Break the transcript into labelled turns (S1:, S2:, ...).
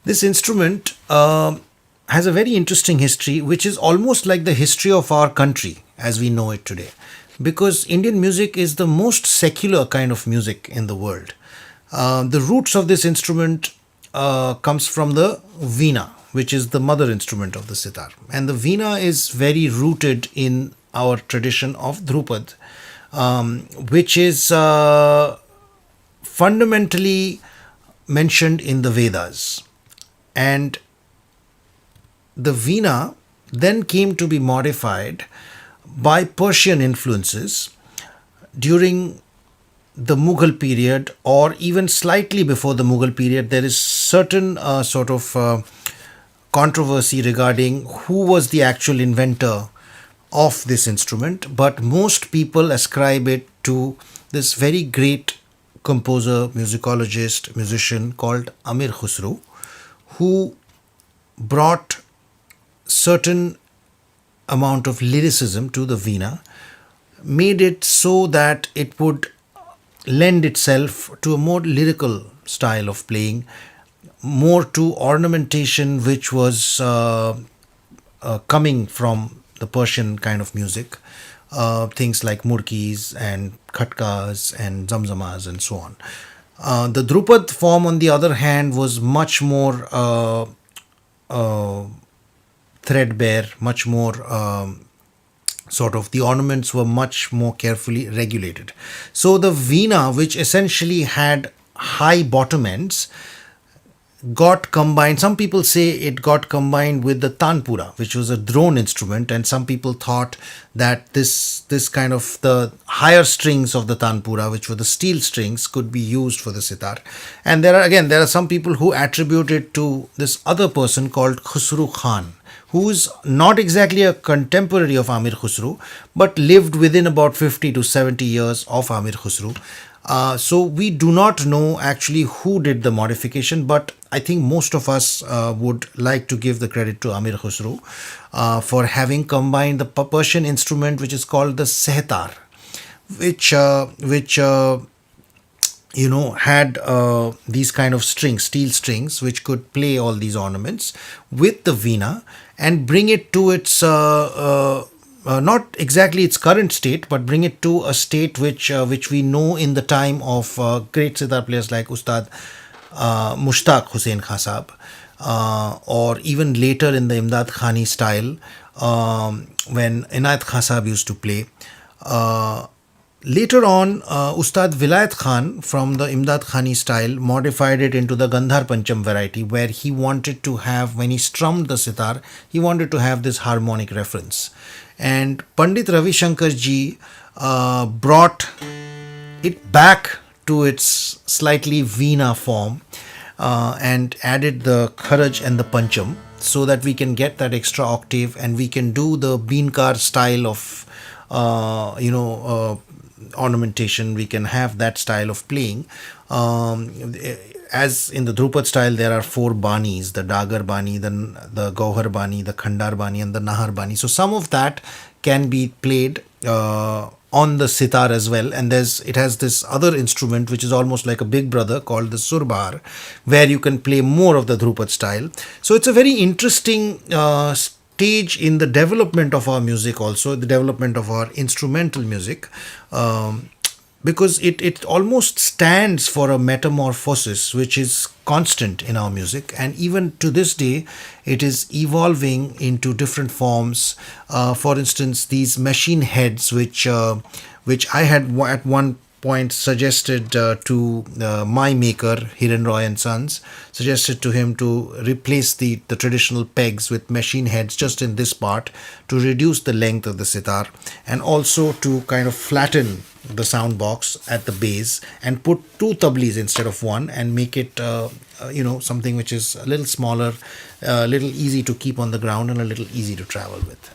S1: This instrument has a very interesting history, which is almost like the history of our country as we know it today. Because Indian music is the most secular kind of music in the world. The roots of this instrument comes from the veena, which is the mother instrument of the sitar. And the veena is very rooted in our tradition of Dhrupad, which is fundamentally mentioned in the Vedas. And the veena then came to be modified by Persian influences during the Mughal period, or even slightly before the Mughal period. There is certain sort of controversy regarding who was the actual inventor of this instrument, but most people ascribe it to this very great composer, musicologist, musician called Amir Khusro, who brought certain amount of lyricism to the veena, made it so that it would lend itself to a more lyrical style of playing, more to ornamentation which was coming from the Persian kind of music, things like murkis and khatkas and zamzamas and so on. The Drupad form, on the other hand, was much more uh, threadbare, much more sort of, the ornaments were much more carefully regulated. So the veena, which essentially had high bottom ends, got combined. Some people say it got combined with the tanpura, which was a drone instrument, and some people thought that this kind of, the higher strings of the tanpura, which were the steel strings, could be used for the sitar. And there are some people who attribute it to this other person called Khusru Khan, who is not exactly a contemporary of Amir Khusro, but lived within about 50 to 70 years of Amir Khusro. So we do not know actually who did the modification, but I think most of us would like to give the credit to Amir Khusro for having combined the Persian instrument, which is called the sehtar, which had these kind of strings, steel strings, which could play all these ornaments with the veena and bring it to its not exactly its current state, but bring it to a state which we know in the time of great sitar players like Ustad Mushtaq Hussain Khan Sahab, or even later in the Imdad Khani style, when Inayat Khan Sahab used to play. Later on, Ustad Vilayat Khan from the Imdad Khani style modified it into the Gandhar Pancham variety, where he wanted to have, when he strummed the sitar, he wanted to have this harmonic reference. And Pandit Ravi Shankar ji brought it back to its slightly veena form, and added the kharaj and the pancham, so that we can get that extra octave and we can do the beenkar style of ornamentation. We can have that style of playing. As in the Drupad style, there are four banis: the Dagar bani, the Gauhar bani, the Khandar bani, and the Nahar bani. So some of that can be played on the sitar as well. And it has this other instrument which is almost like a big brother called the surbar, where you can play more of the Drupad style. So it's a very interesting stage in the development of our music, also the development of our instrumental music, because it almost stands for a metamorphosis which is constant in our music, and even to this day it is evolving into different forms. For instance, these machine heads, which I had at one point suggested to my maker Hiran Roy and Sons, suggested to him to replace the traditional pegs with machine heads just in this part, to reduce the length of the sitar, and also to kind of flatten the sound box at the base and put two tablis instead of one, and make it something which is a little smaller, a little easy to keep on the ground, and a little easy to travel with.